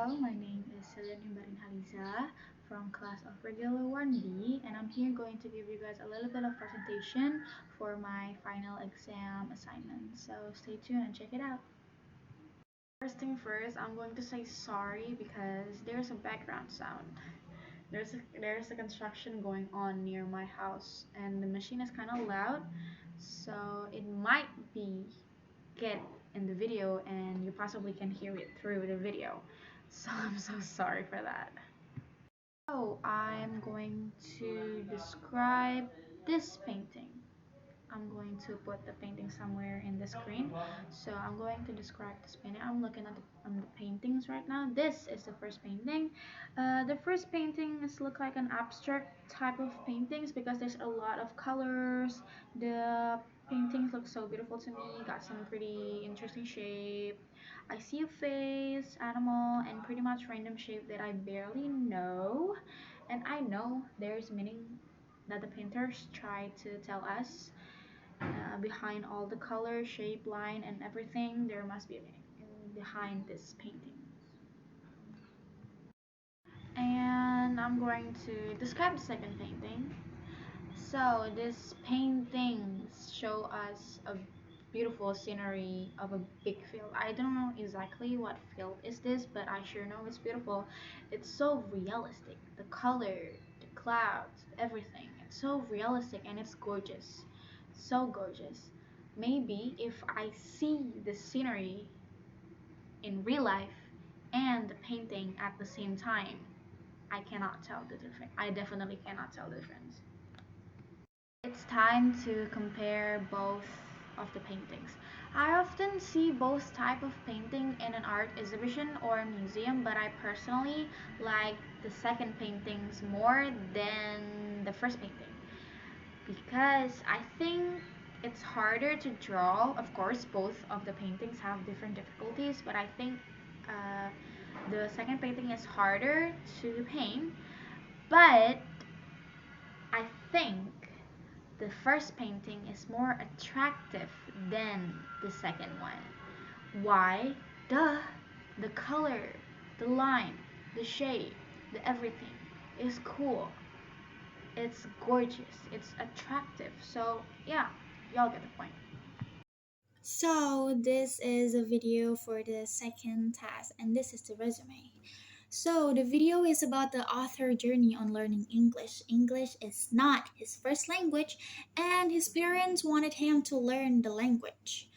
My name is Chylioni Barlyan from class of regular 1B, and I'm here going to give you guys a little bit of presentation for my final exam assignment. So stay tuned and check it out. First thing first, I'm going to say sorry because there's a background sound. There's a construction going on near my house, and the machine is kind of loud, so it might be get in the video and you possibly can hear it through the video. So I'm so sorry for that. So I'm going to describe this painting. I'm going to put the painting somewhere in the screen. So I'm going to describe this painting. I'm looking at the paintings right now. This is the first painting. The first paintings look like an abstract type of paintings because there's a lot of colors. The paintings look so beautiful to me. Got some pretty interesting shape. I see a face, animal, and pretty much random shape that I barely know. And I know there's meaning that the painters try to tell us behind all the color, shape, line, and everything. There must be a meaning behind this painting. And I'm going to describe the second painting. So these paintings show us a beautiful scenery of a big field. I don't know exactly what field is this, but I sure know it's beautiful. It's so realistic. The color, the clouds, everything. It's so realistic and it's gorgeous. So gorgeous. Maybe if I see the scenery in real life and the painting at the same time, I cannot tell the difference. I definitely cannot tell the difference. It's time to compare both of the paintings. I often see both type of painting in an art exhibition or a museum, but I personally like the second paintings more than the first painting because I think it's harder to draw. Of course, both of the paintings have different difficulties, but I think uh, the second painting is harder to paint, but I think the first painting is more attractive than the second one. Why? Duh! The color, the line, the shape, the everything is cool. It's gorgeous. It's attractive. So, yeah, y'all get the point. So, this is a video for the second task, and this is the resume. So, the video is about the author journey on learning English. English is not his first language, and his parents wanted him to learn the language,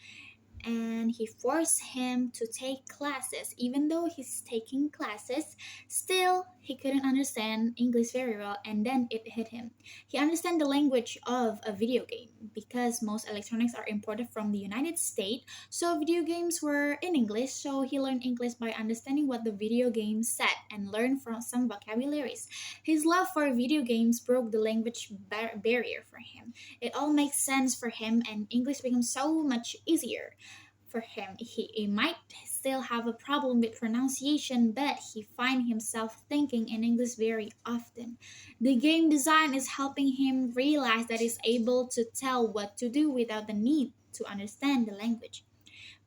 and he forced him to take classes. Even though he's taking classes, still he couldn't understand English very well, and then it hit him. He understand the language of a video game because most electronics are imported from the United States, so video games were in English, so he learned English by understanding what the video game said and learned from some vocabularies. His love for video games broke the language barrier for him. It all makes sense for him, and English becomes so much easier for him. He might still have a problem with pronunciation, but he finds himself thinking in English very often. The game design is helping him realize that he's able to tell what to do without the need to understand the language.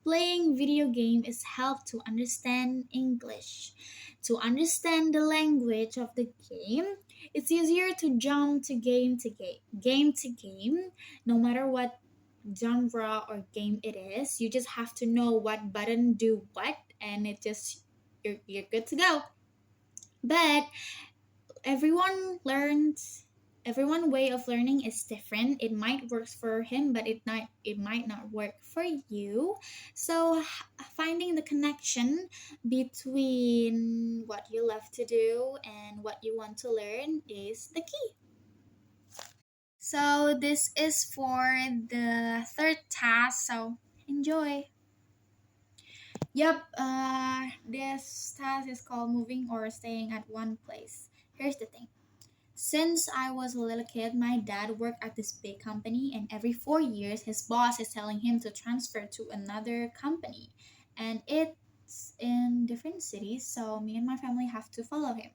Playing video game is help to understand English. To understand the language of the game, it's easier to jump to game, no matter what genre or game it is. You just have to know what button do what, and it just you're good to go. But everyone learns everyone way of learning is different. It might work for him, but it might not work for you. So finding the connection between what you love to do and what you want to learn is the key. So this is for the third task, so enjoy. Yep, this task is called moving or staying at one place. Here's the thing. Since I was a little kid, my dad worked at this big company, and every 4 years, his boss is telling him to transfer to another company. And it's in different cities, so me and my family have to follow him.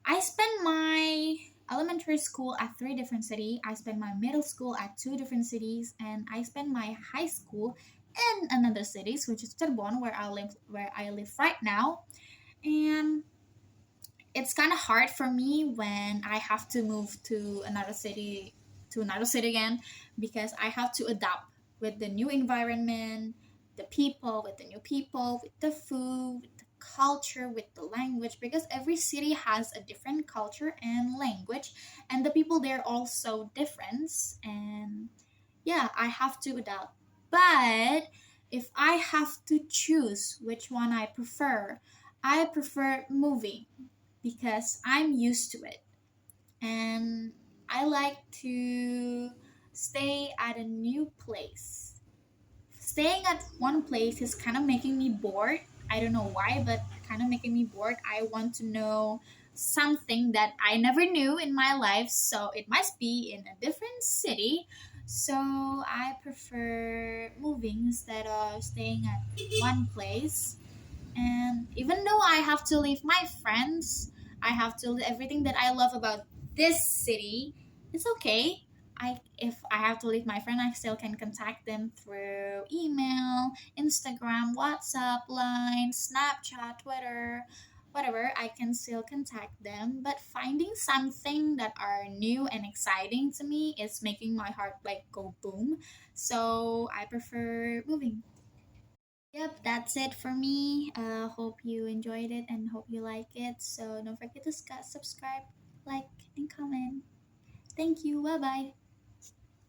I spent my elementary school at three different cities. I spent my middle school at two different cities, and I spent my high school in another cities, which is Cirebon, where I live right now. And it's kind of hard for me when I have to move to another city again, because I have to adapt with the new environment, the people, with the new people, with the food, with the culture, with the language, because every city has a different culture and language, and the people there also different. And yeah, I have to adapt. But if I have to choose which one I prefer moving, because I'm used to it. And I like to stay at a new place. Staying at one place is kind of making me bored. I don't know why, but kind of making me bored. I want to know something that I never knew in my life, so it must be in a different city. So I prefer moving instead of staying at one place. And even though I have to leave my friends, I have to leave everything that I love about this city, it's okay. If I have to leave my friend, I still can contact them through email, Instagram, WhatsApp, Line, Snapchat, Twitter, whatever. I can still contact them. But finding something that are new and exciting to me is making my heart like go boom. So I prefer moving. Yep, that's it for me. Hope you enjoyed it and hope you like it. So don't forget to subscribe, like, and comment. Thank you. Bye bye.